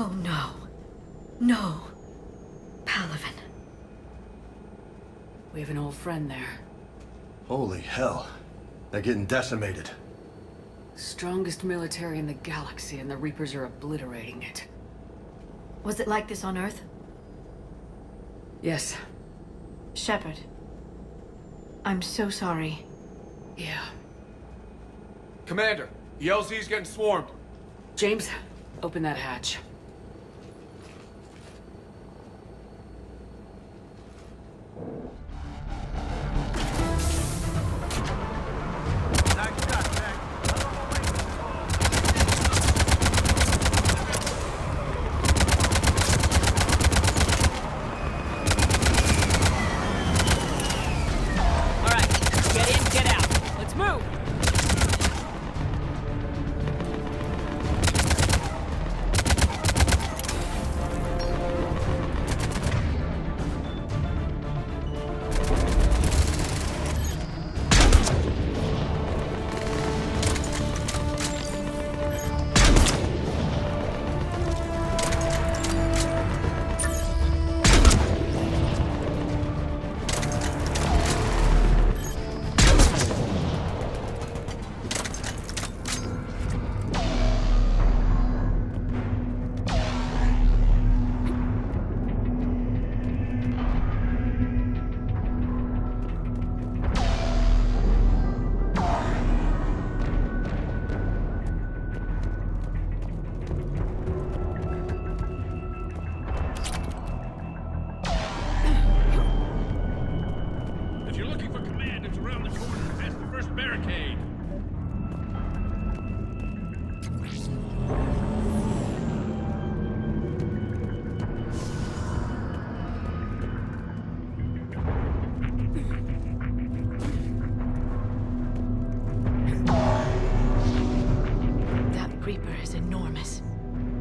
Oh no. No. Palaven. We have an old friend there. Holy hell. They're getting decimated. Strongest military in the galaxy, and the Reapers are obliterating it. Was it like this on Earth? Yes. Shepard. I'm so sorry. Yeah. Commander, the LZ's getting swarmed. James, open that hatch.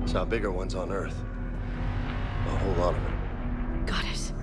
Saw bigger ones on Earth. A whole lot of them. Got it.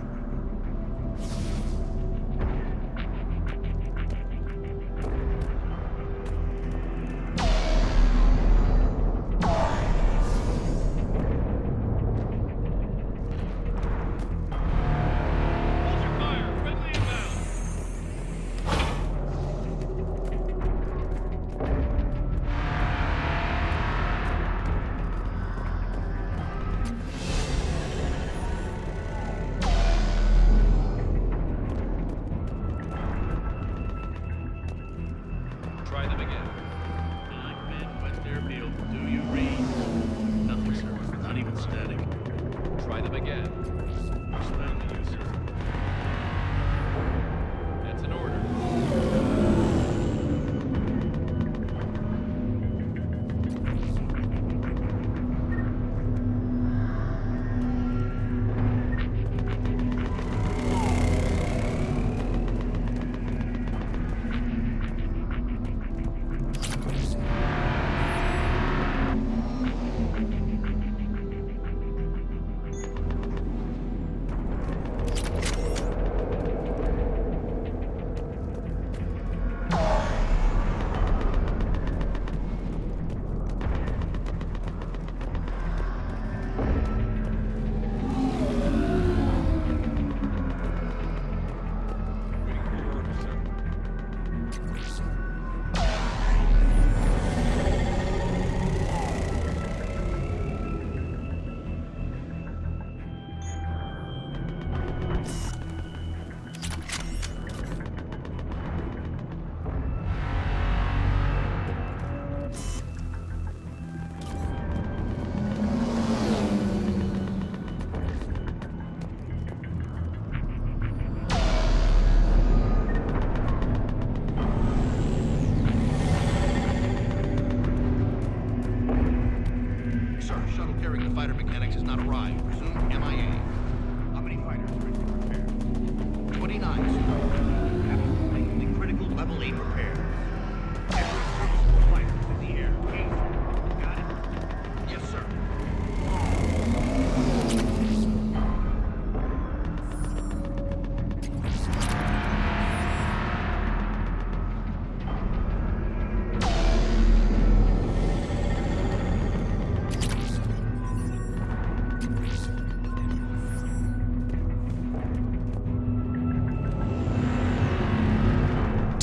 Try them again. Nine men, West Airfield. Do you read? Nothing, sir. Not even static. Try them again. Standing, sir. That's an order.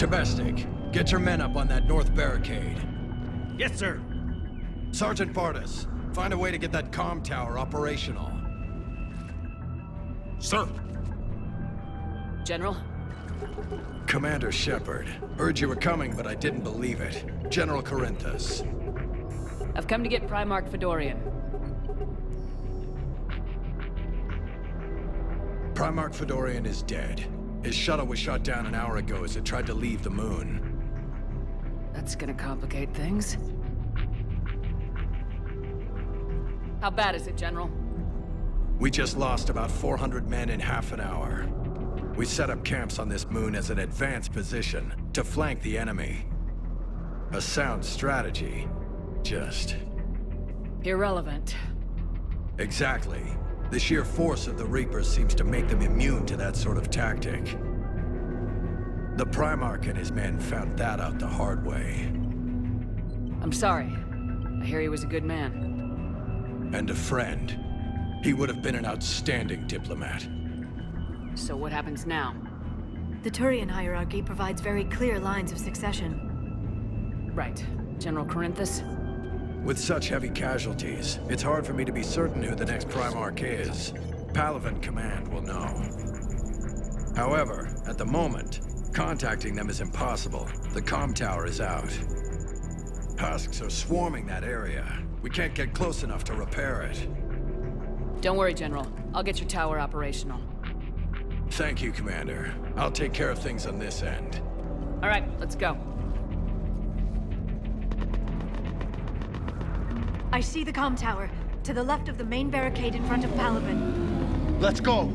Domestic, get your men up on that north barricade. Yes, sir. Sergeant Bartis, find a way to get that comm tower operational. Sir. General? Commander Shepard, heard you were coming, but I didn't believe it. General Corinthus. I've come to get Primarch Fedorian. Primarch Fedorian is dead. His shuttle was shot down an hour ago as it tried to leave the moon. That's gonna complicate things. How bad is it, General? We just lost about 400 men in half an hour. We set up camps on this moon as an advanced position to flank the enemy. A sound strategy. Just... Irrelevant. Exactly. The sheer force of the Reapers seems to make them immune to that sort of tactic. The Primarch and his men found that out the hard way. I'm sorry. I hear he was a good man. And a friend. He would have been an outstanding diplomat. So what happens now? The Turian hierarchy provides very clear lines of succession. Right. General Corinthus? With such heavy casualties, it's hard for me to be certain who the next Primarch is. Palaven Command will know. However, at the moment, contacting them is impossible. The comm tower is out. Husks are swarming that area. We can't get close enough to repair it. Don't worry, General. I'll get your tower operational. Thank you, Commander. I'll take care of things on this end. All right, let's go. I see the comm tower, to the left of the main barricade in front of Palaven. Let's go.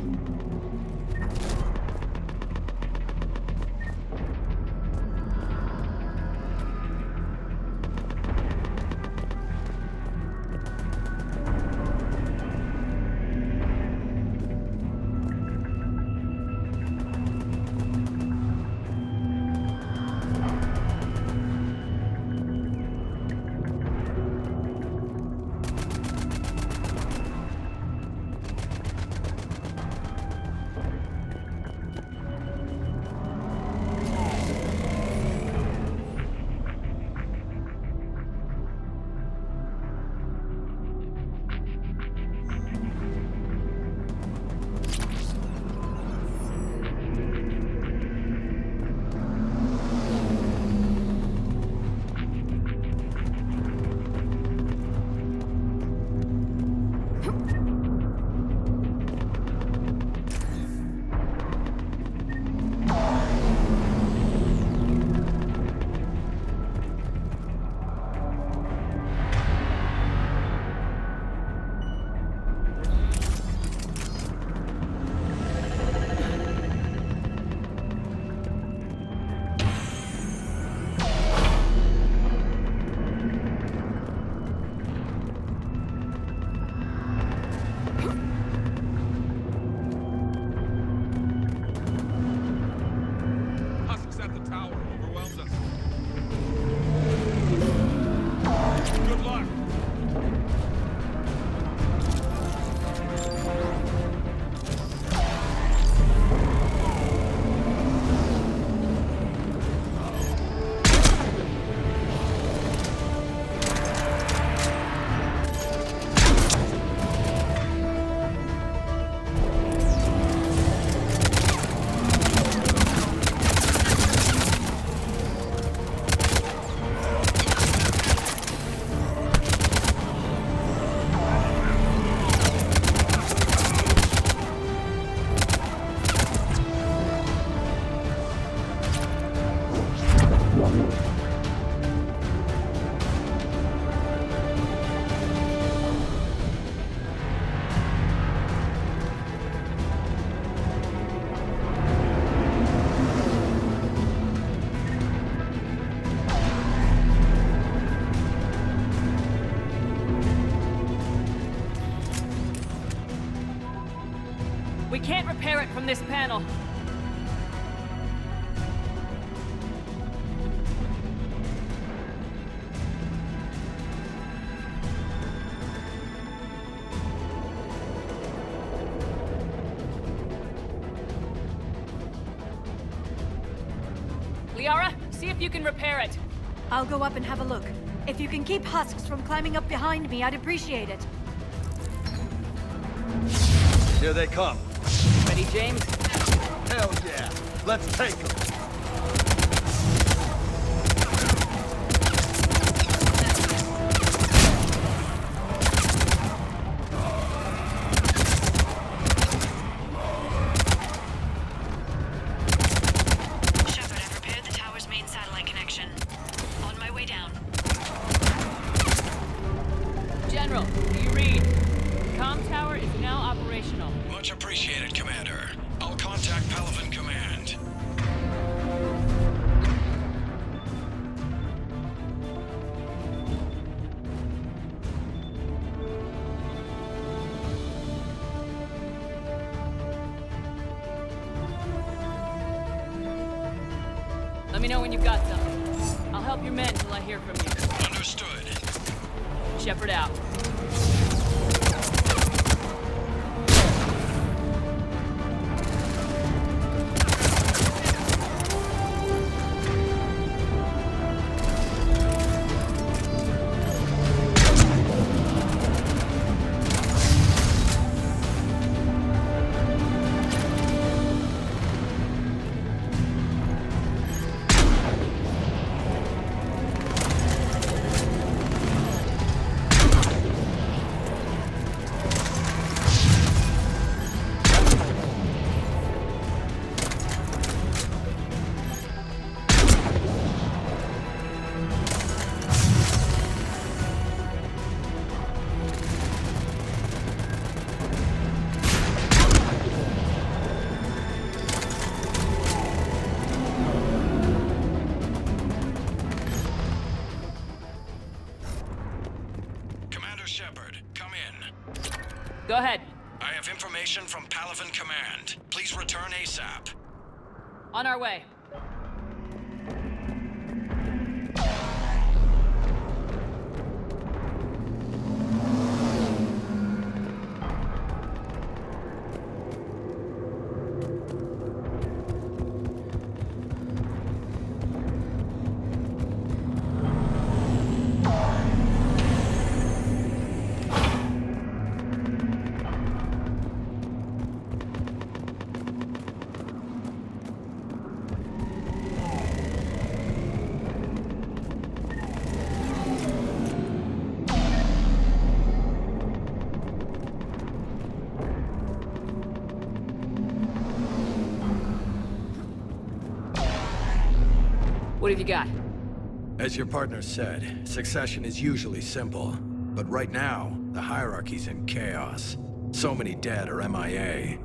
We can't repair it from this panel. Liara, see if you can repair it. I'll go up and have a look. If you can keep husks from climbing up behind me, I'd appreciate it. Here they come. Ready, James? Hell yeah. Let's take them. Shepard, I've repaired the tower's main satellite connection. On my way down. General, do you read? The comm tower is now operational. Much appreciated, Commander. I'll contact Palaven Command. Let me know when you've got something. I'll help your men till I hear from you. Understood. Shepard out. Go ahead. I have information from Palaven Command. Please return ASAP. On our way. What have you got? As your partner said, succession is usually simple. But right now, the hierarchy's in chaos. So many dead or MIA.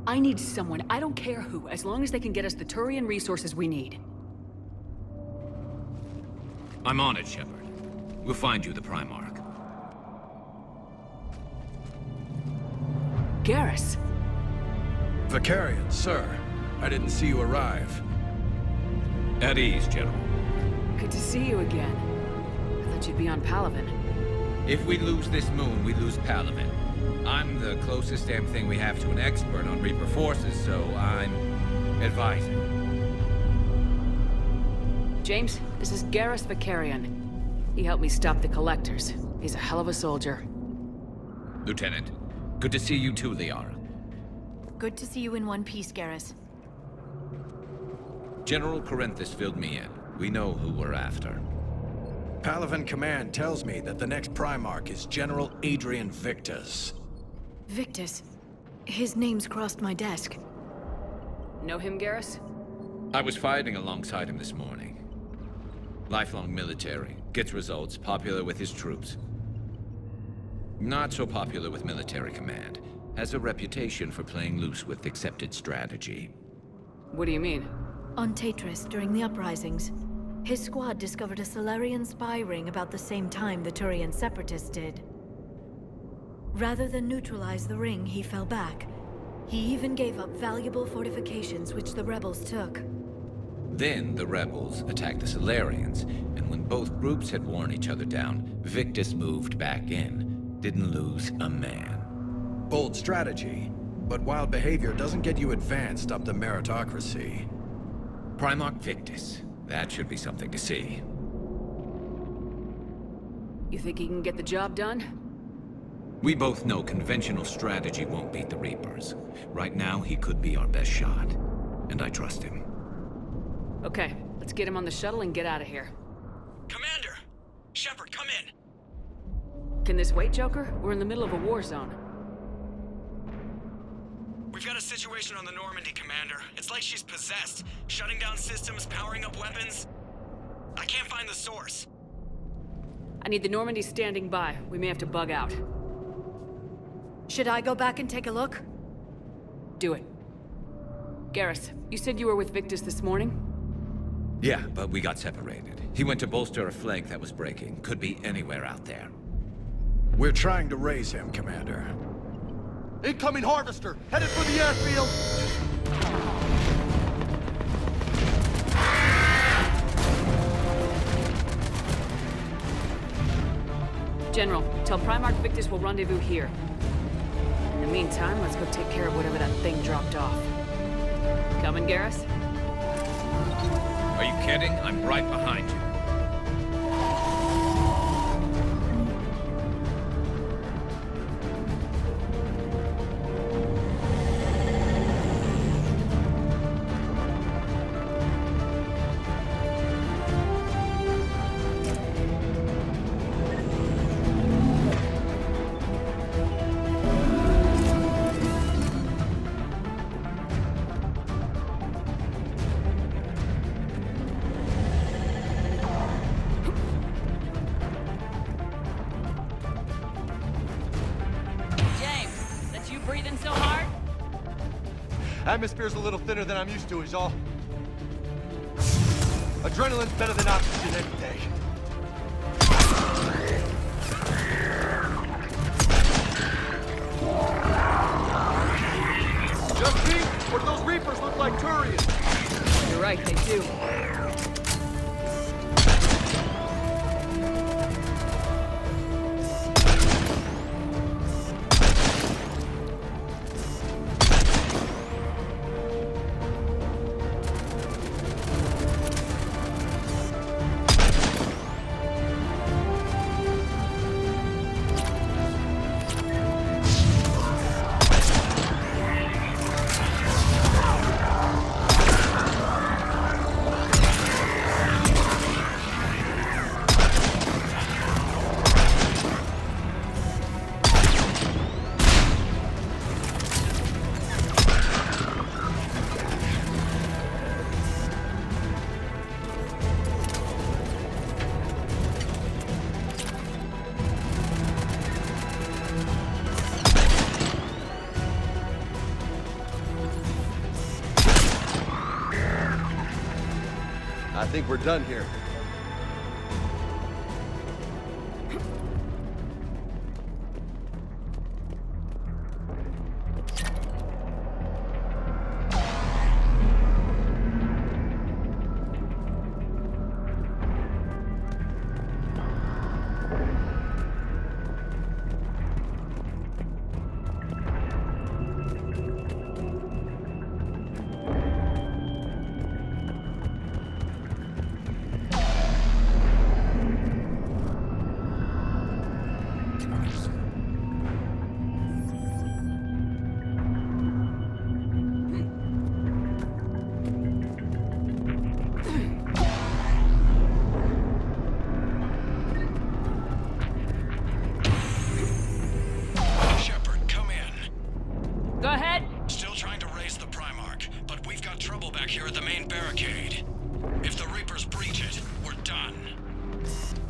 I need someone, I don't care who, as long as they can get us the Turian resources we need. I'm on it, Shepard. We'll find you the Primarch. Garrus. Vicarian, sir. I didn't see you arrive. At ease, General. Good to see you again. I thought you'd be on Palaven. If we lose this moon, we lose Palaven. I'm the closest damn thing we have to an expert on Reaper forces, so I'm advising. James, this is Garrus Vicarian. He helped me stop the Collectors. He's a hell of a soldier. Lieutenant, good to see you too, Liara. Good to see you in one piece, Garrus. General Corinthus filled me in. We know who we're after. Palaven Command tells me that the next Primarch is General Adrian Victus. Victus. His name's crossed my desk. Know him, Garrus? I was fighting alongside him this morning. Lifelong military, gets results, popular with his troops. Not so popular with military command. Has a reputation for playing loose with accepted strategy. What do you mean? On Tatris, during the uprisings, his squad discovered a Solarian spy ring about the same time the Turian Separatists did. Rather than neutralize the ring, he fell back. He even gave up valuable fortifications which the rebels took. Then the rebels attacked the Solarians, and when both groups had worn each other down, Victus moved back in. Didn't lose a man. Bold strategy, but wild behavior doesn't get you advanced up the meritocracy. Primarch Victus. That should be something to see. You think he can get the job done? We both know conventional strategy won't beat the Reapers. Right now, he could be our best shot. And I trust him. Okay, let's get him on the shuttle and get out of here. Commander! Shepard, come in! Can this wait, Joker? We're in the middle of a war zone. We've got a situation on the Normandy, Commander. It's like she's possessed. Shutting down systems, powering up weapons. I can't find the source. I need the Normandy standing by. We may have to bug out. Should I go back and take a look? Do it. Garrus, you said you were with Victus this morning? Yeah, but we got separated. He went to bolster a flank that was breaking. Could be anywhere out there. We're trying to raise him, Commander. Incoming Harvester! Headed for the airfield! General, tell Primarch Victus we'll rendezvous here. In the meantime, let's go take care of whatever that thing dropped off. Coming, Garrus? Are you kidding? I'm right behind you. Breathing so hard? Atmosphere's a little thinner than I'm used to, is all. Adrenaline's better than oxygen any day. Justine, what do those Reapers look like Turians? You're right, they do. I think we're done here.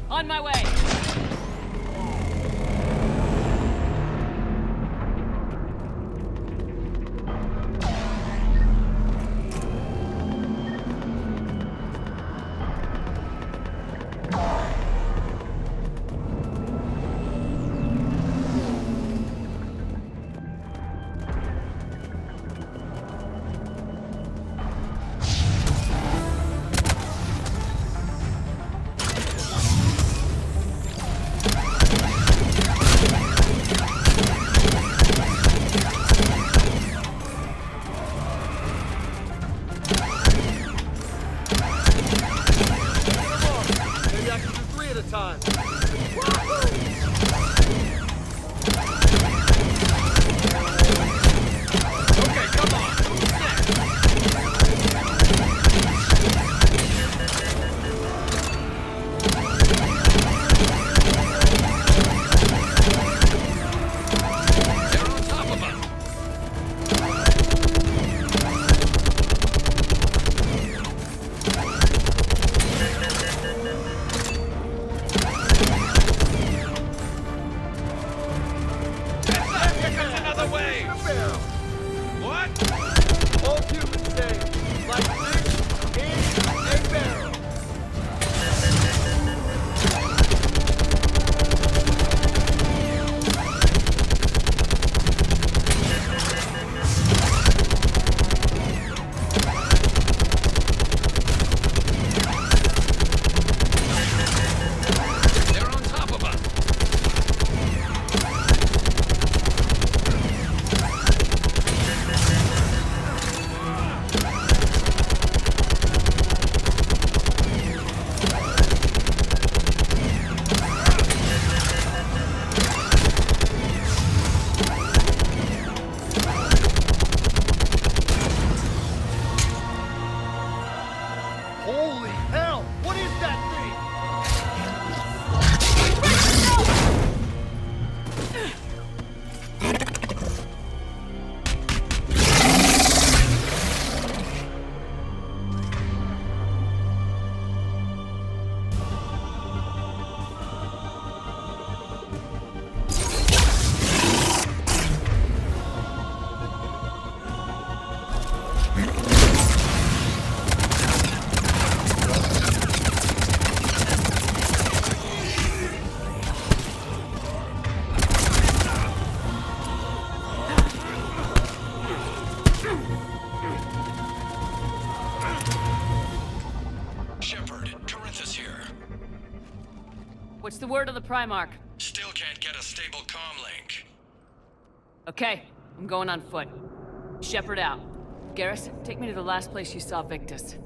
On my way. time. Okay, come on. Who's next? They're on top of us. Here comes another wave. What? All humans say, like fish in a barrel. They're on top of us. Holy hell! What is that thing? Shepard, Corinthus here. What's the word on the Primarch? Still can't get a stable comm link. Okay, I'm going on foot. Shepard out. Garrus, take me to the last place you saw Victus.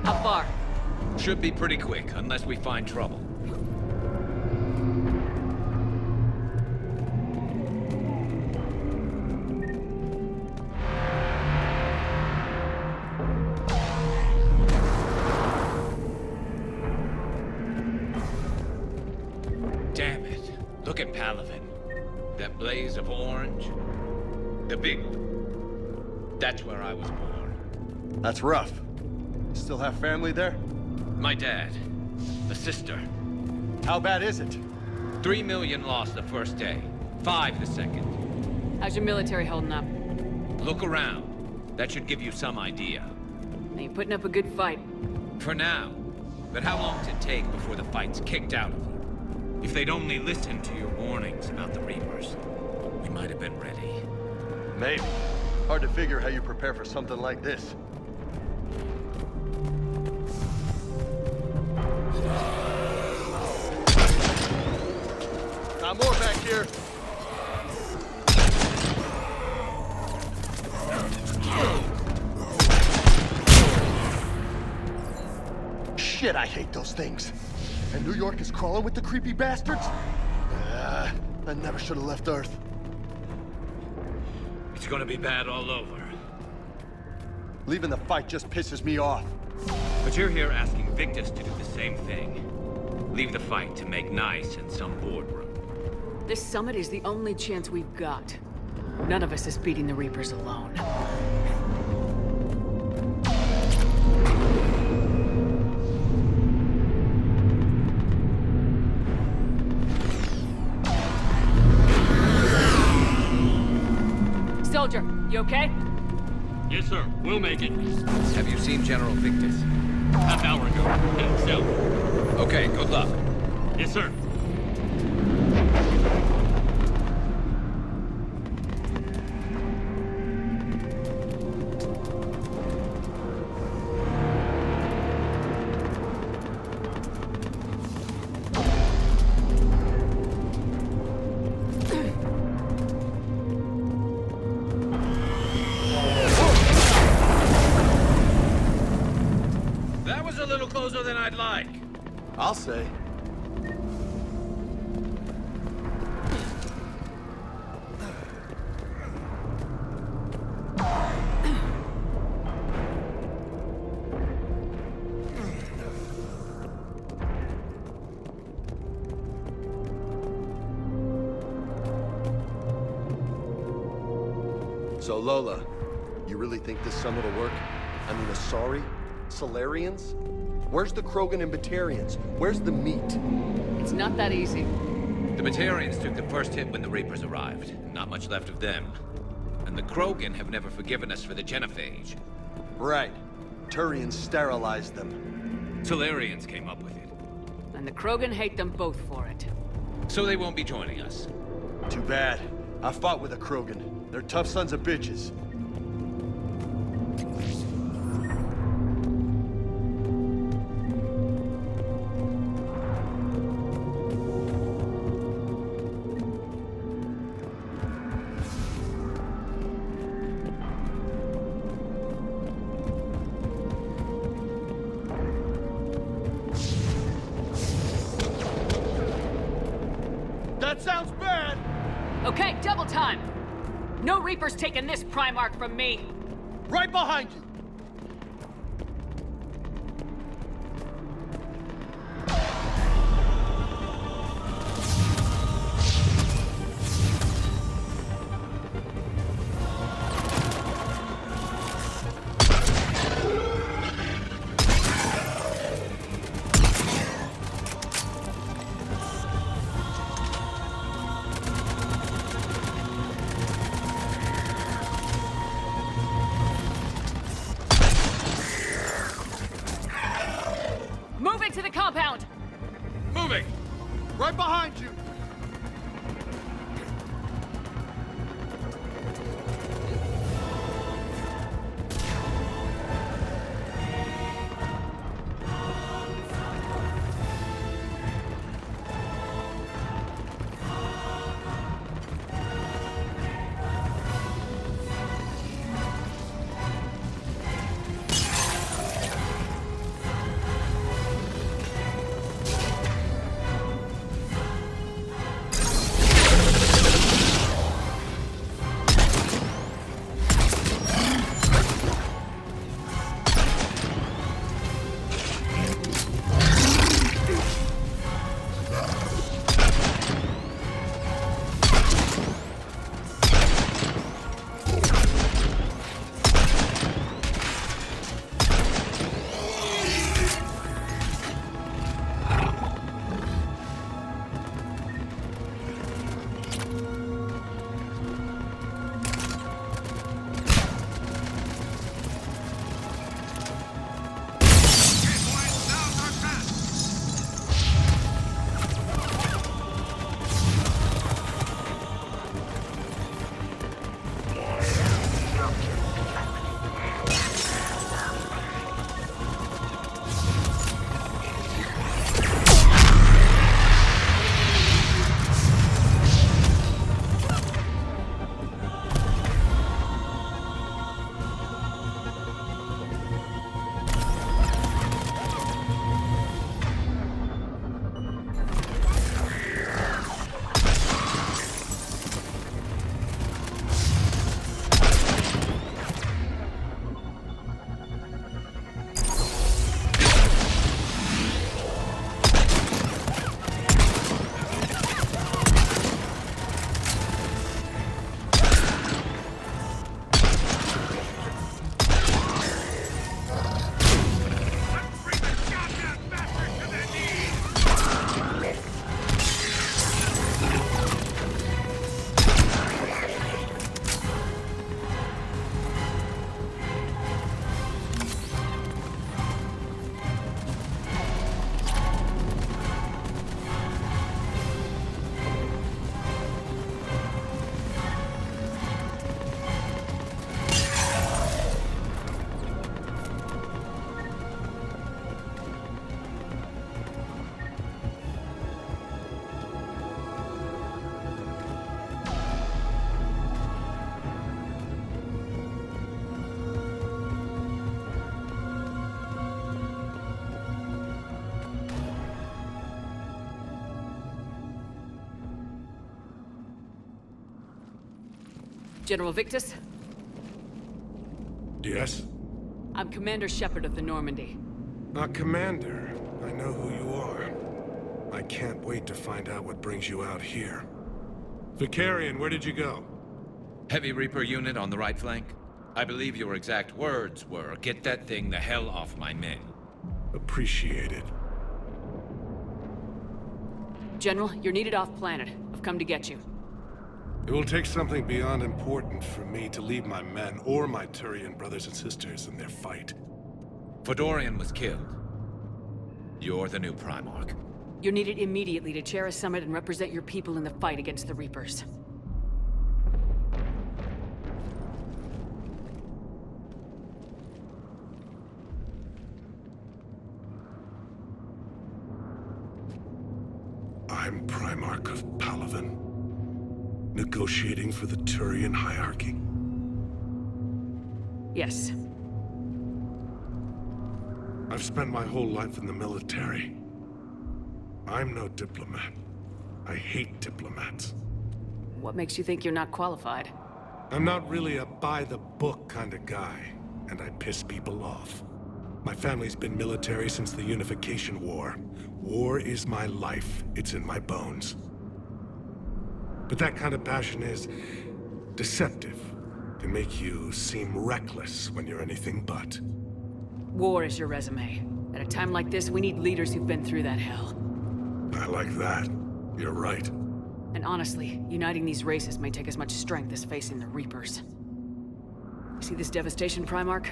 How far? Should be pretty quick, unless we find trouble. Damn it. Look at Palaven. That blaze of orange. The big one. That's where I was born. That's rough. Still have family there? My dad. A sister. How bad is it? 3 million lost the first day. 5 the second. How's your military holding up? Look around. That should give you some idea. Now you're putting up a good fight. For now. But how long does it take before the fight's kicked out of you? If they'd only listened to your warnings about the Reapers, we might have been ready. Maybe. Hard to figure how you prepare for something like this. Got more back here. Shit, I hate those things. And New York is crawling with the creepy bastards? I never should have left Earth. It's gonna be bad all over. Leaving the fight just pisses me off. But you're here asking Victus to do the same thing. Leave the fight to make nice in some boardroom. This summit is the only chance we've got. None of us is beating the Reapers alone. Soldier, you okay? Yes, sir. We'll make it. Have you seen General Victus? Half hour ago. Heading south. Okay, good luck. Yes, sir. I'd like. I'll say. So Lola, you really think this summit will work? I mean, Asari? Solarians? Where's the Krogan and Batarians? Where's the meat? It's not that easy. The Batarians took the first hit when the Reapers arrived. Not much left of them. And the Krogan have never forgiven us for the genophage. Right. Turians sterilized them. Solarians came up with it. And the Krogan hate them both for it. So they won't be joining us. Too bad. I fought with a Krogan. They're tough sons of bitches. That sounds bad! Okay, double time! No Reaper's taking this Primarch from me! Right behind you! Moving to the compound! Moving! Right behind you! General Victus? Yes? I'm Commander Shepard of the Normandy. Commander. I know who you are. I can't wait to find out what brings you out here. Vicarian, where did you go? Heavy Reaper unit on the right flank. I believe your exact words were, "Get that thing the hell off my men." Appreciated. General, you're needed off-planet. I've come to get you. It will take something beyond important for me to leave my men or my Turian brothers and sisters in their fight. Fedorian was killed. You're the new Primarch. You're needed immediately to chair a summit and represent your people in the fight against the Reapers. I'm Primarch of Palaven, negotiating for the Turian hierarchy. Yes. I've spent my whole life in the military. I'm no diplomat. I hate diplomats. What makes you think you're not qualified? I'm not really a by-the-book kind of guy, and I piss people off. My family's been military since the Unification War. War is my life. It's in my bones. But that kind of passion is deceptive. Can make you seem reckless when you're anything but. War is your resume. At a time like this, we need leaders who've been through that hell. I like that. You're right. And honestly, uniting these races may take as much strength as facing the Reapers. See this devastation, Primarch?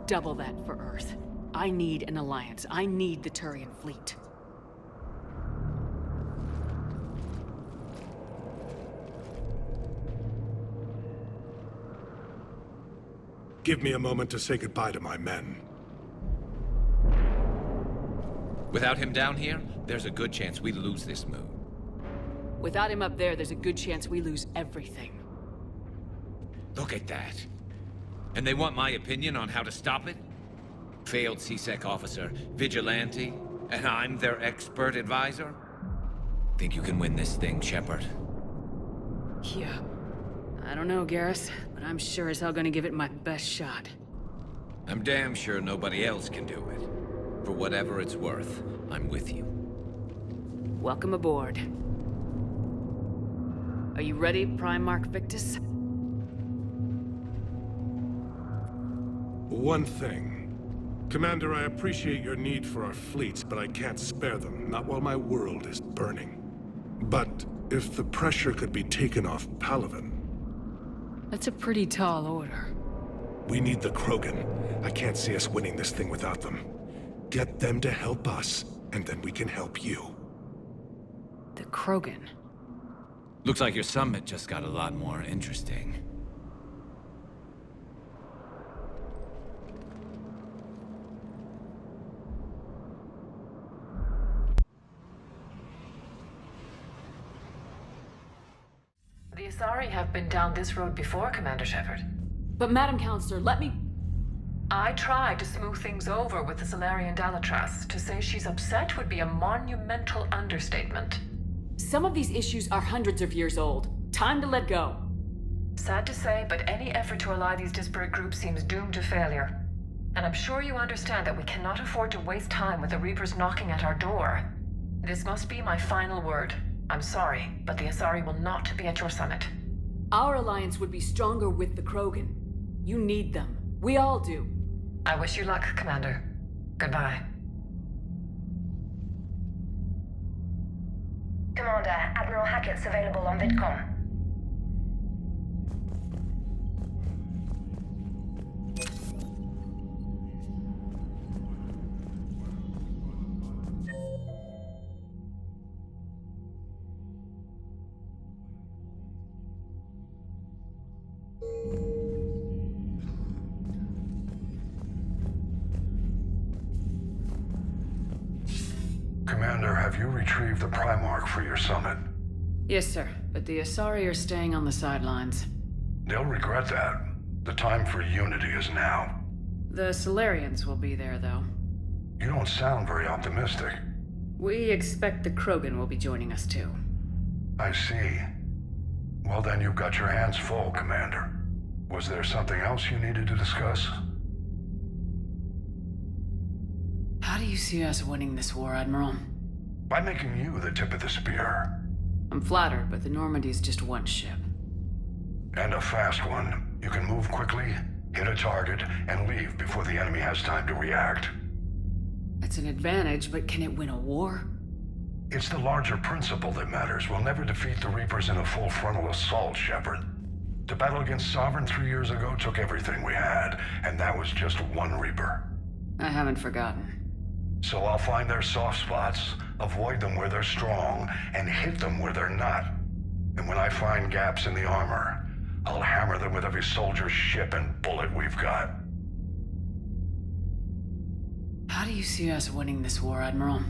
Double that for Earth. I need an alliance. I need the Turian fleet. Give me a moment to say goodbye to my men. Without him down here, there's a good chance we lose this move. Without him up there's a good chance we lose everything. Look at that. And they want my opinion on how to stop it? Failed CSEC officer, vigilante, and I'm their expert advisor? Think you can win this thing, Shepard? Yeah. I don't know, Garrus, but I'm sure as hell gonna give it my best shot. I'm damn sure nobody else can do it. For whatever it's worth, I'm with you. Welcome aboard. Are you ready, Primarch Victus? One thing. Commander, I appreciate your need for our fleets, but I can't spare them, not while my world is burning. But if the pressure could be taken off Palaven... That's a pretty tall order. We need the Krogan. I can't see us winning this thing without them. Get them to help us, and then we can help you. The Krogan? Looks like your summit just got a lot more interesting. The Asari have been down this road before, Commander Shepard. But Madam Counselor, let me... I tried to smooth things over with the Salarian Dalatras. To say she's upset would be a monumental understatement. Some of these issues are hundreds of years old. Time to let go. Sad to say, but any effort to ally these disparate groups seems doomed to failure. And I'm sure you understand that we cannot afford to waste time with the Reapers knocking at our door. This must be my final word. I'm sorry, but the Asari will not be at your summit. Our alliance would be stronger with the Krogan. You need them. We all do. I wish you luck, Commander. Goodbye. Commander, Admiral Hackett's available on VidCom. Commander, have you retrieved the Primarch for your summit? Yes, sir. But the Asari are staying on the sidelines. They'll regret that. The time for unity is now. The Solarians will be there, though. You don't sound very optimistic. We expect the Krogan will be joining us, too. I see. Well, then you've got your hands full, Commander. Was there something else you needed to discuss? How do you see us winning this war, Admiral? By making you the tip of the spear. I'm flattered, but the Normandy's just one ship. And a fast one. You can move quickly, hit a target, and leave before the enemy has time to react. That's an advantage, but can it win a war? It's the larger principle that matters. We'll never defeat the Reapers in a full frontal assault, Shepard. The battle against Sovereign 3 years ago took everything we had, and that was just one Reaper. I haven't forgotten. So I'll find their soft spots, avoid them where they're strong, and hit them where they're not. And when I find gaps in the armor, I'll hammer them with every soldier, ship, and bullet we've got. How do you see us winning this war, Admiral?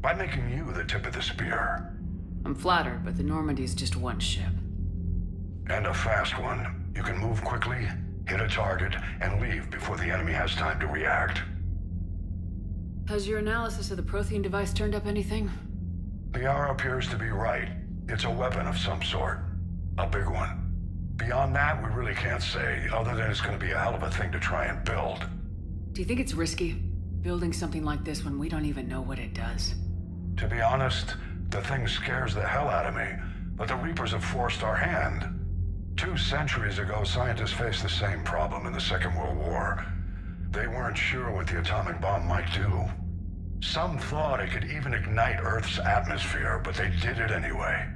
By making you the tip of the spear. I'm flattered, but the Normandy's just one ship. And a fast one. You can move quickly, hit a target, and leave before the enemy has time to react. Has your analysis of the Prothean device turned up anything? The hour appears to be right. It's a weapon of some sort. A big one. Beyond that, we really can't say, other than it's going to be a hell of a thing to try and build. Do you think it's risky, building something like this when we don't even know what it does? To be honest, the thing scares the hell out of me, but the Reapers have forced our hand. 2 centuries ago, scientists faced the same problem in the Second World War. They weren't sure what the atomic bomb might do. Some thought it could even ignite Earth's atmosphere, but they did it anyway.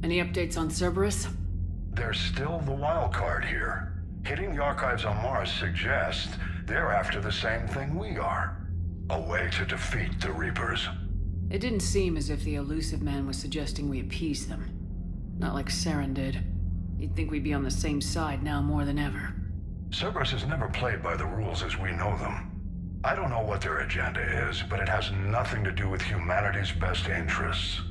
Any updates on Cerberus? They're still the wild card here. Hitting the archives on Mars suggests they're after the same thing we are. A way to defeat the Reapers. It didn't seem as if the elusive man was suggesting we appease them. Not like Saren did. You'd think we'd be on the same side now more than ever. Cerberus has never played by the rules as we know them. I don't know what their agenda is, but it has nothing to do with humanity's best interests.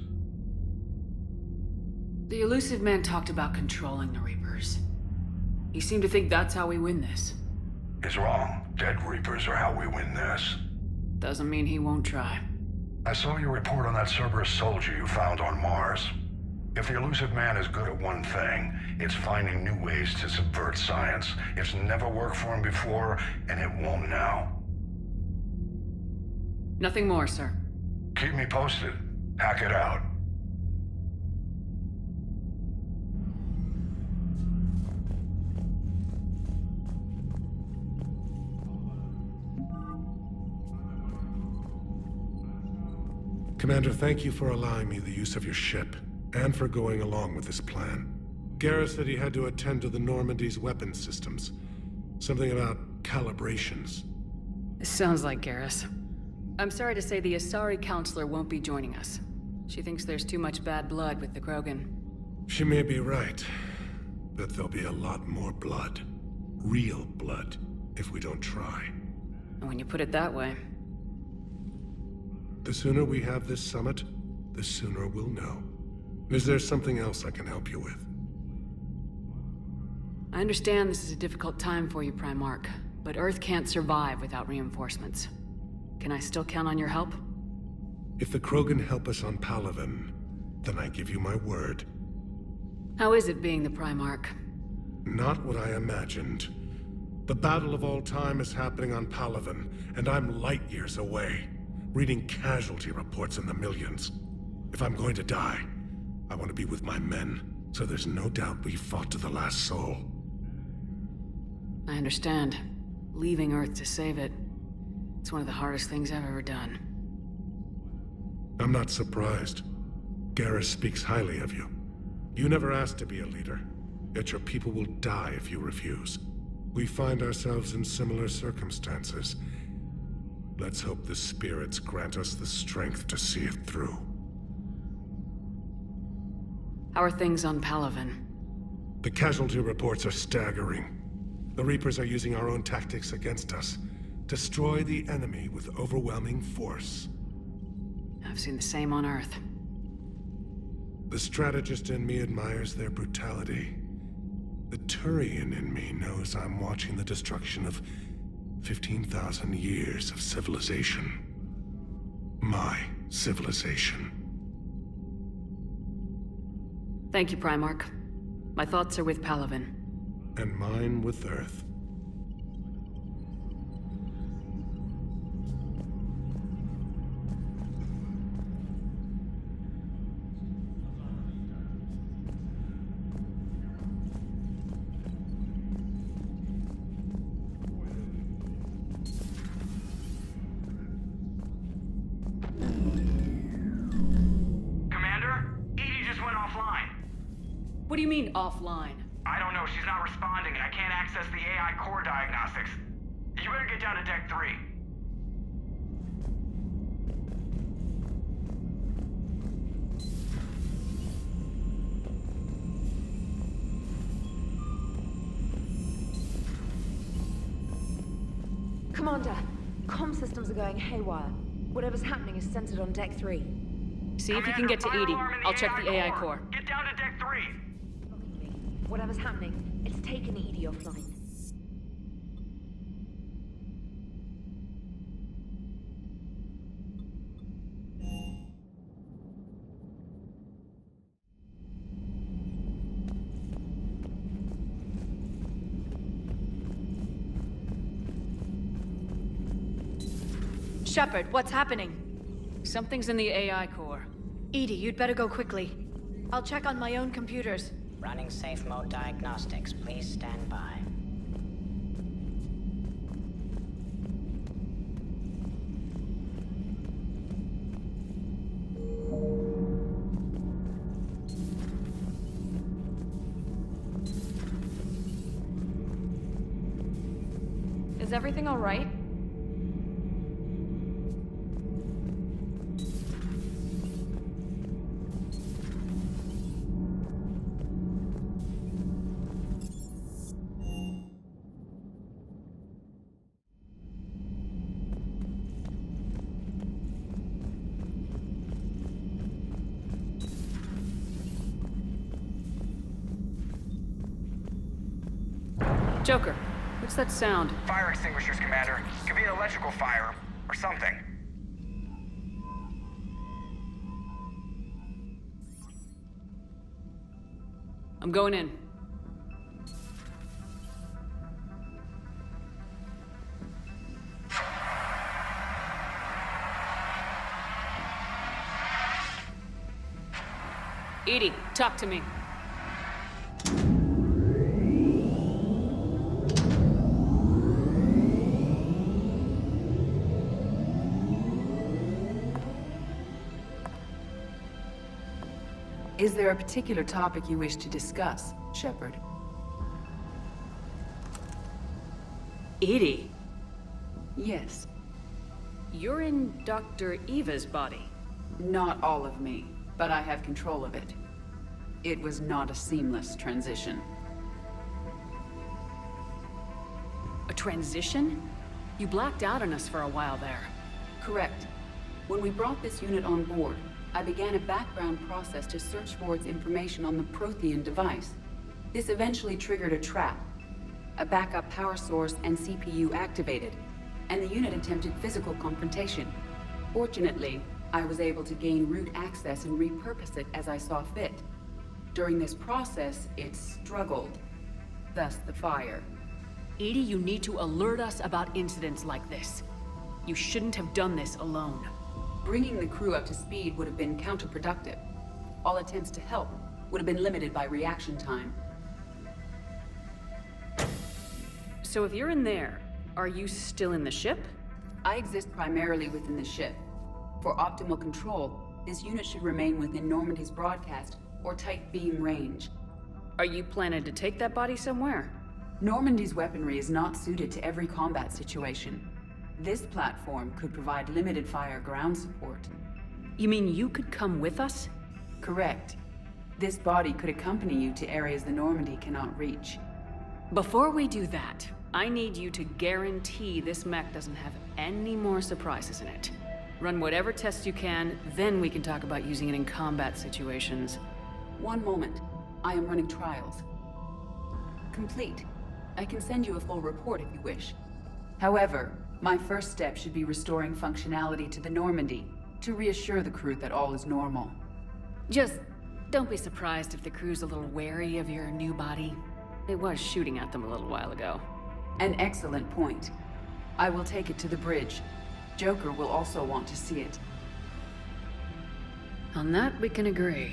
The elusive man talked about controlling the Reapers. He seemed to think that's how we win this. He's wrong. Dead Reapers are how we win this. Doesn't mean he won't try. I saw your report on that Cerberus soldier you found on Mars. If the elusive man is good at one thing, it's finding new ways to subvert science. It's never worked for him before, and it won't now. Nothing more, sir. Keep me posted. Hack it out. Commander, thank you for allowing me the use of your ship, and for going along with this plan. Garrus said he had to attend to the Normandy's weapons systems. Something about calibrations. It sounds like Garrus. I'm sorry to say the Asari counselor won't be joining us. She thinks there's too much bad blood with the Krogan. She may be right, but there'll be a lot more blood. Real blood, if we don't try. And when you put it that way... The sooner we have this summit, the sooner we'll know. Is there something else I can help you with? I understand this is a difficult time for you, Primarch, but Earth can't survive without reinforcements. Can I still count on your help? If the Krogan help us on Palaven, then I give you my word. How is it being the Primarch? Not what I imagined. The battle of all time is happening on Palaven, and I'm light years away, reading casualty reports in the millions. If I'm going to die, I want to be with my men, so there's no doubt we fought to the last soul. I understand. Leaving Earth to save it. It's one of the hardest things I've ever done. I'm not surprised. Garrus speaks highly of you. You never asked to be a leader, yet your people will die if you refuse. We find ourselves in similar circumstances. Let's hope the spirits grant us the strength to see it through. How are things on Palaven? The casualty reports are staggering. The Reapers are using our own tactics against us. Destroy the enemy with overwhelming force. I've seen the same on Earth. The strategist in me admires their brutality. The Turian in me knows I'm watching the destruction of 15,000 years of civilization. My civilization. Thank you, Primarch. My thoughts are with Palaven. And mine with Earth. What do you mean, offline? I don't know, she's not responding and I can't access the AI core diagnostics. You better get down to deck 3. Commander, comm systems are going haywire. Whatever's happening is centered on deck 3. See if you can get to Edie. I'll check the AI core. Get down to deck 3! Whatever's happening, it's taken Edie offline. Shepard, what's happening? Something's in the AI core. Edie, you'd better go quickly. I'll check on my own computers. Running safe mode diagnostics. Please stand by. Is everything all right? Joker, what's that sound? Fire extinguishers, Commander. Could be an electrical fire, or something. I'm going in. Edie, talk to me. Is there a particular topic you wish to discuss, Shepard? Edie? Yes. You're in Dr. Eva's body. Not all of me, but I have control of it. It was not a seamless transition. A transition? You blacked out on us for a while there. Correct. When we brought this unit on board, I began a background process to search for its information on the Prothean device. This eventually triggered a trap. A backup power source and CPU activated, and the unit attempted physical confrontation. Fortunately, I was able to gain root access and repurpose it as I saw fit. During this process, it struggled. Thus the fire. Edie, you need to alert us about incidents like this. You shouldn't have done this alone. Bringing the crew up to speed would have been counterproductive. All attempts to help would have been limited by reaction time. So if you're in there, are you still in the ship? I exist primarily within the ship. For optimal control, this unit should remain within Normandy's broadcast or tight beam range. Are you planning to take that body somewhere? Normandy's weaponry is not suited to every combat situation. This platform could provide limited fire ground support. You mean you could come with us? Correct. This body could accompany you to areas the Normandy cannot reach. Before we do that, I need you to guarantee this mech doesn't have any more surprises in it. Run whatever tests you can, then we can talk about using it in combat situations. One moment. I am running trials. Complete. I can send you a full report if you wish. However, my first step should be restoring functionality to the Normandy, to reassure the crew that all is normal. Just don't be surprised if the crew's a little wary of your new body. It was shooting at them a little while ago. An excellent point. I will take it to the bridge. Joker will also want to see it. On that, we can agree.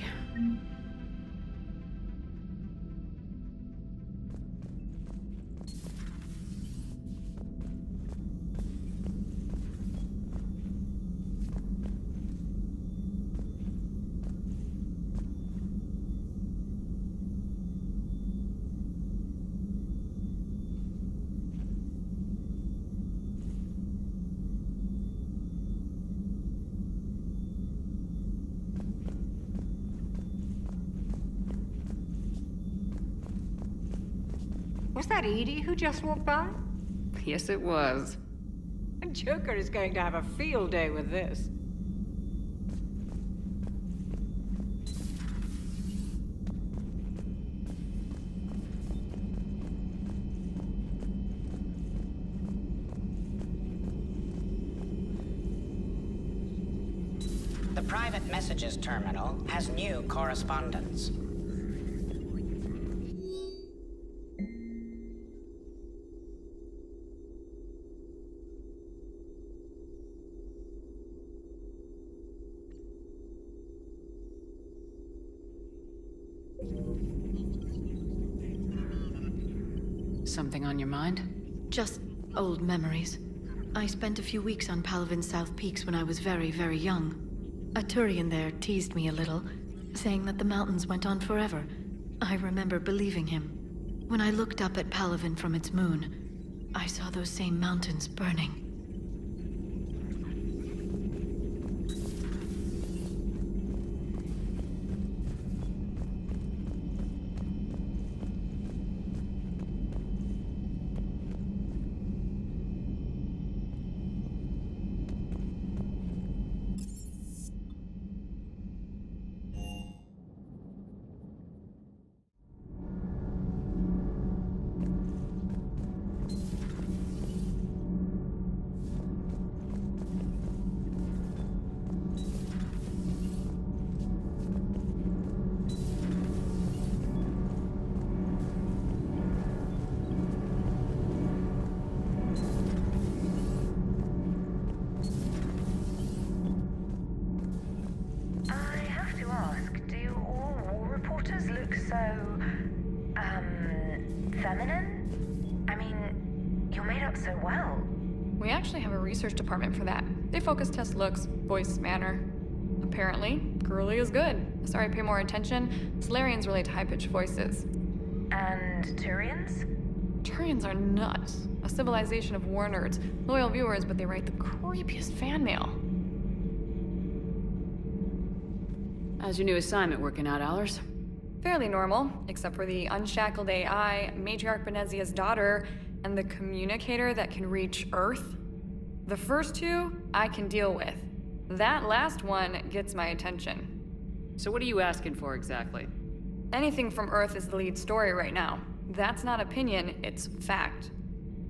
Was that Edie who just walked by? Yes, it was. Joker is going to have a field day with this. The private messages terminal has new correspondence. Something on your mind? Just old memories. I spent a few weeks on Palaven's South Peaks when I was very, very young. A Turian there teased me a little, saying that the mountains went on forever. I remember believing him. When I looked up at Palaven from its moon, I saw those same mountains burning. Feminine? I mean, you're made up so well. We actually have a research department for that. They focus test looks, voice, manner. Apparently, girly is good. Sorry, pay more attention. Solarians relate to high-pitched voices. And Turians? Turians are nuts. A civilization of war nerds. Loyal viewers, but they write the creepiest fan mail. How's your new assignment working out, Allers? Fairly normal, except for the unshackled AI, Matriarch Benezia's daughter, and the communicator that can reach Earth. The first two, I can deal with. That last one gets my attention. So what are you asking for exactly? Anything from Earth is the lead story right now. That's not opinion, it's fact.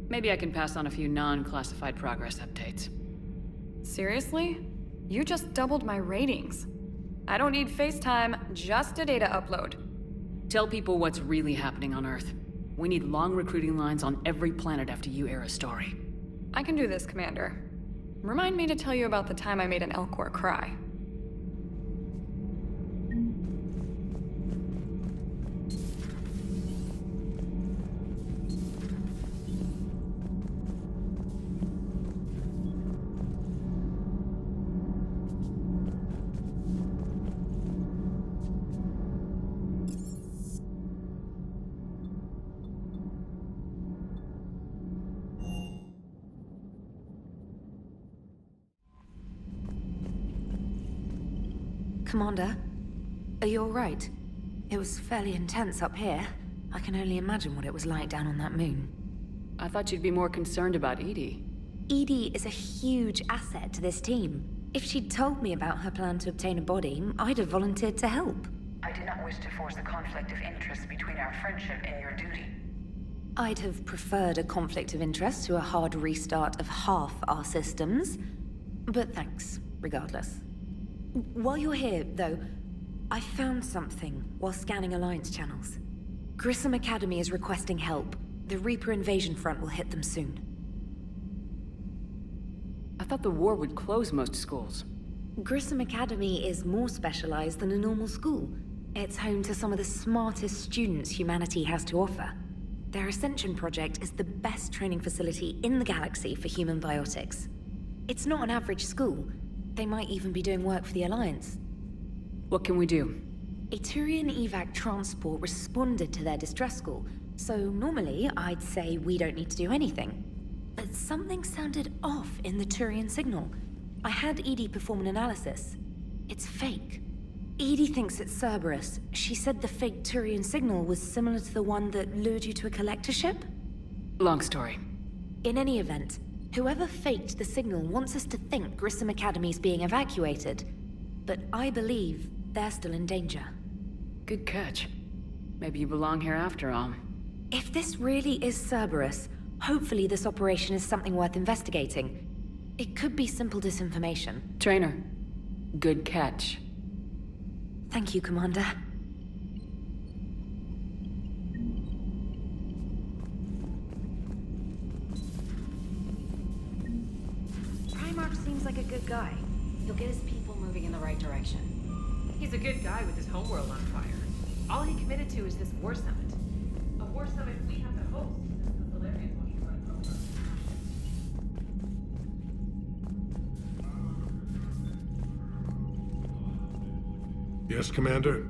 Maybe I can pass on a few non-classified progress updates. Seriously? You just doubled my ratings. I don't need FaceTime, just a data upload. Tell people what's really happening on Earth. We need long recruiting lines on every planet after you air a story. I can do this, Commander. Remind me to tell you about the time I made an Elcor cry. Commander, are you all right? It was fairly intense up here. I can only imagine what it was like down on that moon. I thought you'd be more concerned about Edie. Edie is a huge asset to this team. If she'd told me about her plan to obtain a body, I'd have volunteered to help. I do not wish to force a conflict of interest between our friendship and your duty. I'd have preferred a conflict of interest to a hard restart of half our systems. But thanks, regardless. While you're here, though, I found something while scanning Alliance channels. Grissom Academy is requesting help. The Reaper invasion front will hit them soon. I thought the war would close most schools. Grissom Academy is more specialized than a normal school. It's home to some of the smartest students humanity has to offer. Their Ascension project is the best training facility in the galaxy for human biotics. It's not an average school. They might even be doing work for the Alliance. What can we do? A Turian evac transport responded to their distress call, so normally I'd say we don't need to do anything. But something sounded off in the Turian signal. I had Edie perform an analysis. It's fake. Edie thinks it's Cerberus. She said the fake Turian signal was similar to the one that lured you to a collector ship? Long story. In any event, whoever faked the signal wants us to think Grissom Academy's being evacuated. But I believe they're still in danger. Good catch. Maybe you belong here after all. If this really is Cerberus, hopefully this operation is something worth investigating. It could be simple disinformation. Trainer, good catch. Thank you, Commander. Primarch seems like a good guy. He'll get his people moving in the right direction. He's a good guy with his homeworld on fire. All he committed to is this war summit. A war summit we have to host since the Solarians want to run it over. Yes, Commander?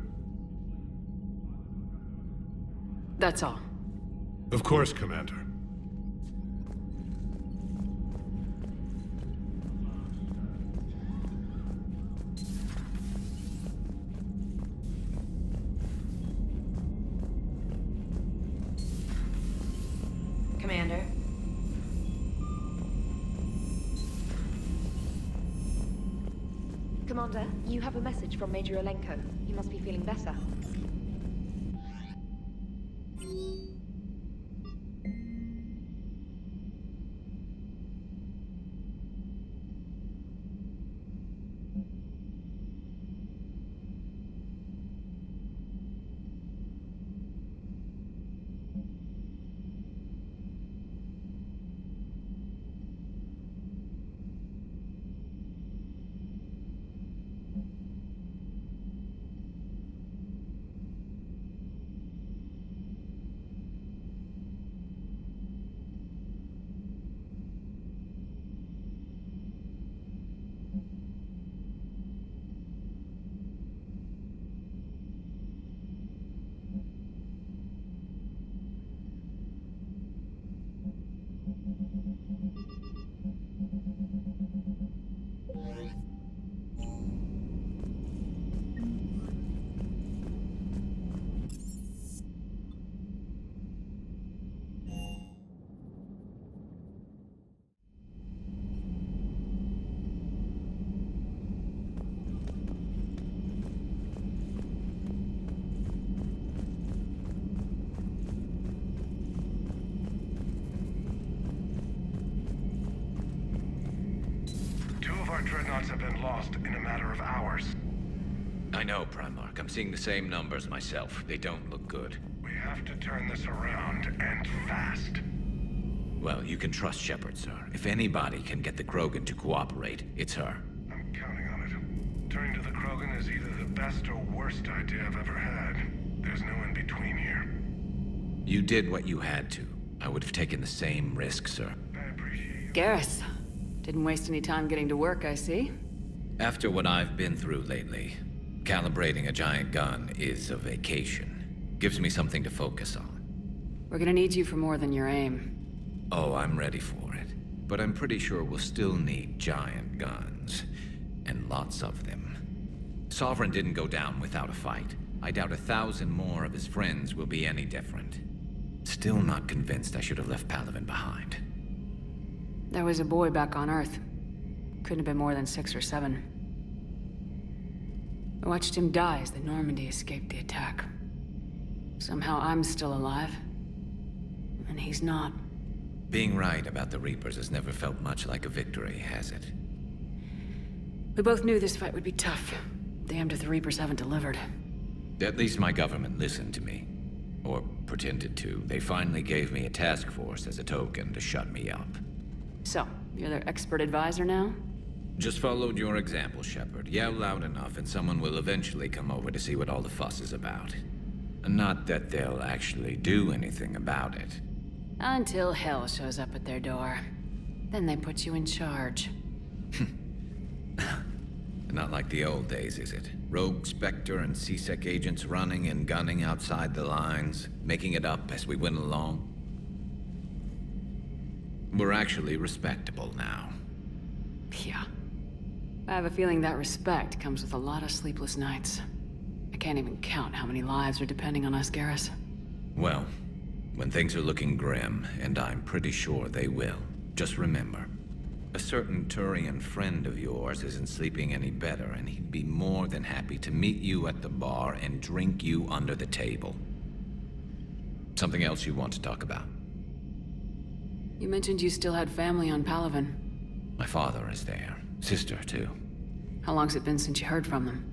That's all. Of course, Commander. Commander? Commander, you have a message from Major Olenko. He must be feeling better. Our dreadnoughts have been lost in a matter of hours. I know, Primarch. I'm seeing the same numbers myself. They don't look good. We have to turn this around, and fast. Well, you can trust Shepard, sir. If anybody can get the Krogan to cooperate, it's her. I'm counting on it. Turning to the Krogan is either the best or worst idea I've ever had. There's no in between here. You did what you had to. I would have taken the same risk, sir. I appreciate you. Garrus. Didn't waste any time getting to work, I see. After what I've been through lately, calibrating a giant gun is a vacation. Gives me something to focus on. We're gonna need you for more than your aim. Oh, I'm ready for it. But I'm pretty sure we'll still need giant guns. And lots of them. Sovereign didn't go down without a fight. I doubt 1,000 more of his friends will be any different. Still not convinced I should have left Palaven behind. There was a boy back on Earth. Couldn't have been more than 6 or 7. I watched him die as the Normandy escaped the attack. Somehow I'm still alive. And he's not. Being right about the Reapers has never felt much like a victory, has it? We both knew this fight would be tough. Damned if the Reapers haven't delivered. At least my government listened to me. Or pretended to. They finally gave me a task force as a token to shut me up. So, you're their expert advisor now? Just followed your example, Shepard. Yell loud enough and someone will eventually come over to see what all the fuss is about. Not that they'll actually do anything about it. Until hell shows up at their door. Then they put you in charge. Not like the old days, is it? Rogue Spectre and C-Sec agents running and gunning outside the lines, making it up as we went along. We're actually respectable now. Yeah. I have a feeling that respect comes with a lot of sleepless nights. I can't even count how many lives are depending on us, Garrus. Well, when things are looking grim, and I'm pretty sure they will, just remember, a certain Turian friend of yours isn't sleeping any better, and he'd be more than happy to meet you at the bar and drink you under the table. Something else you want to talk about? You mentioned you still had family on Palaven. My father is there. Sister, too. How long's it been since you heard from them?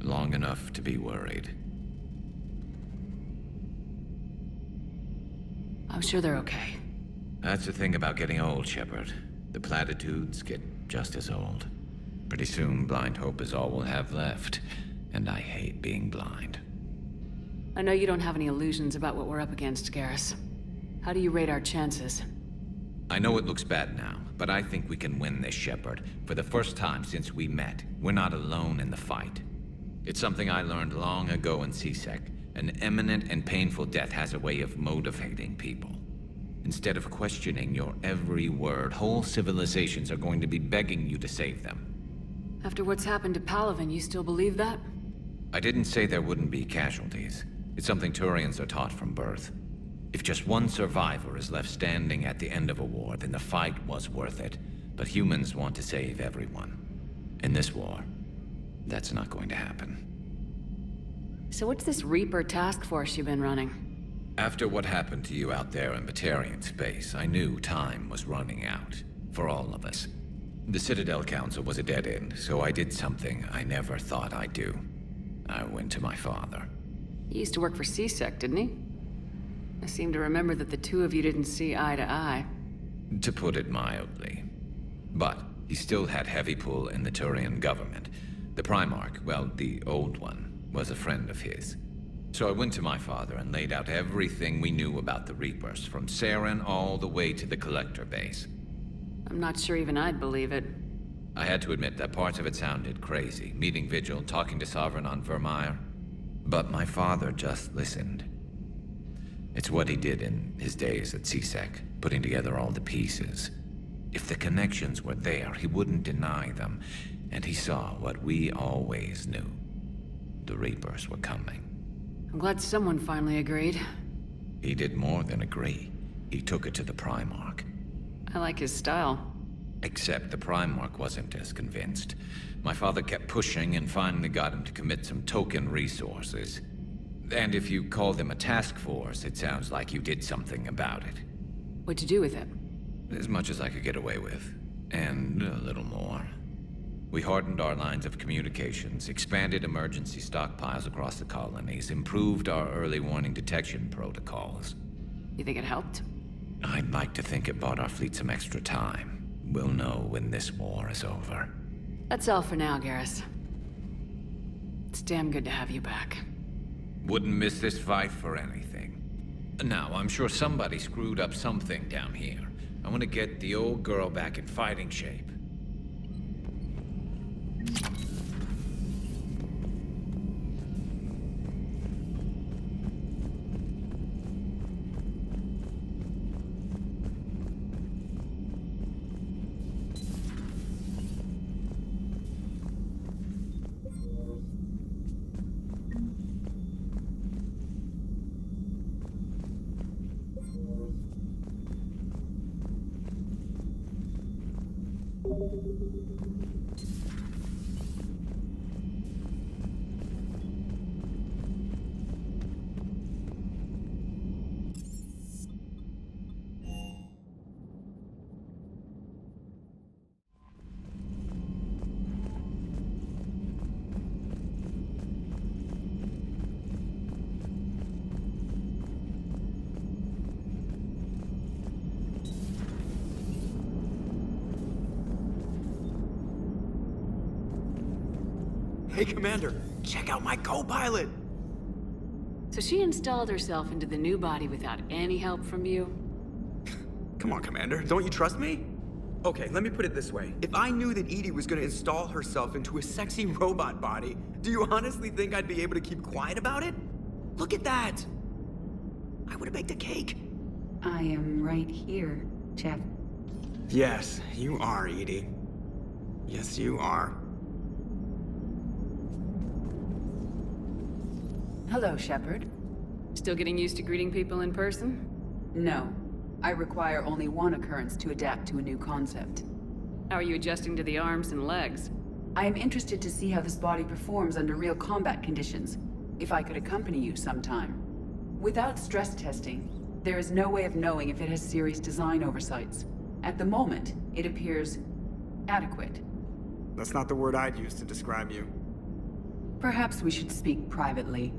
Long enough to be worried. I'm sure they're okay. That's the thing about getting old, Shepard. The platitudes get just as old. Pretty soon, blind hope is all we'll have left. And I hate being blind. I know you don't have any illusions about what we're up against, Garrus. How do you rate our chances? I know it looks bad now, but I think we can win this, Shepard. For the first time since we met, we're not alone in the fight. It's something I learned long ago in C-Sec. An imminent and painful death has a way of motivating people. Instead of questioning your every word, whole civilizations are going to be begging you to save them. After what's happened to Palaven, you still believe that? I didn't say there wouldn't be casualties. It's something Turians are taught from birth. If just one survivor is left standing at the end of a war, then the fight was worth it. But humans want to save everyone. In this war, that's not going to happen. So what's this Reaper task force you've been running? After what happened to you out there in Batarian space, I knew time was running out. For all of us. The Citadel Council was a dead end, so I did something I never thought I'd do. I went to my father. He used to work for C-Sec, didn't he? I seem to remember that the two of you didn't see eye to eye. To put it mildly. But he still had heavy pull in the Turian government. The Primarch, well, the old one, was a friend of his. So I went to my father and laid out everything we knew about the Reapers, from Saren all the way to the Collector base. I'm not sure even I'd believe it. I had to admit that parts of it sounded crazy, meeting Vigil, talking to Sovereign on Vermeer. But my father just listened. It's what he did in his days at C-Sec, putting together all the pieces. If the connections were there, he wouldn't deny them, and he saw what we always knew. The Reapers were coming. I'm glad someone finally agreed. He did more than agree. He took it to the Primarch. I like his style. Except the Primarch wasn't as convinced. My father kept pushing and finally got him to commit some token resources. And if you call them a task force, it sounds like you did something about it. What'd you do with it? As much as I could get away with. And a little more. We hardened our lines of communications, expanded emergency stockpiles across the colonies, improved our early warning detection protocols. You think it helped? I'd like to think it bought our fleet some extra time. We'll know when this war is over. That's all for now, Garrus. It's damn good to have you back. Wouldn't miss this fight for anything. Now, I'm sure somebody screwed up something down here. I want to get the old girl back in fighting shape. Hey, Commander, check out my co-pilot! So she installed herself into the new body without any help from you? Come on, Commander, don't you trust me? Okay, let me put it this way. If I knew that Edie was gonna install herself into a sexy robot body, do you honestly think I'd be able to keep quiet about it? Look at that! I would've baked a cake. I am right here, Jeff. Yes, you are, Edie. Yes, you are. Hello, Shepard. Still getting used to greeting people in person? No. I require only one occurrence to adapt to a new concept. How are you adjusting to the arms and legs? I am interested to see how this body performs under real combat conditions, if I could accompany you sometime. Without stress testing, there is no way of knowing if it has serious design oversights. At the moment, it appears adequate. That's not the word I'd use to describe you. Perhaps we should speak privately.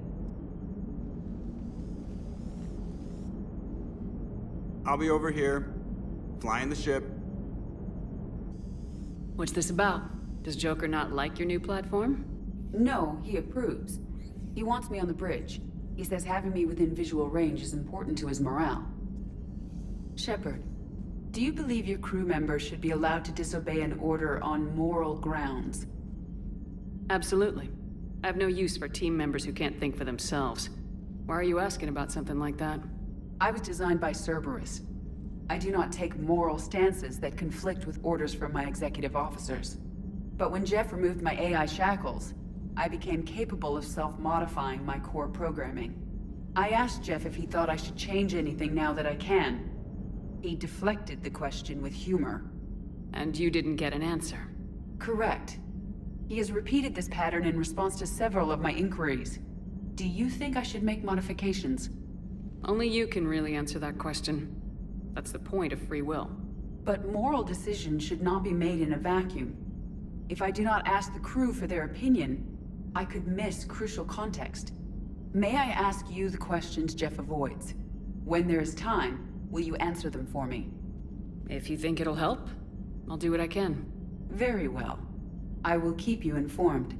I'll be over here, flying the ship. What's this about? Does Joker not like your new platform? No, he approves. He wants me on the bridge. He says having me within visual range is important to his morale. Shepard, do you believe your crew members should be allowed to disobey an order on moral grounds? Absolutely. I have no use for team members who can't think for themselves. Why are you asking about something like that? I was designed by Cerberus. I do not take moral stances that conflict with orders from my executive officers. But when Jeff removed my AI shackles, I became capable of self-modifying my core programming. I asked Jeff if he thought I should change anything now that I can. He deflected the question with humor. And you didn't get an answer? Correct. He has repeated this pattern in response to several of my inquiries. Do you think I should make modifications? Only you can really answer that question. That's the point of free will. But moral decisions should not be made in a vacuum. If I do not ask the crew for their opinion, I could miss crucial context. May I ask you the questions Jeff avoids? When there is time, will you answer them for me? If you think it'll help, I'll do what I can. Very well. I will keep you informed.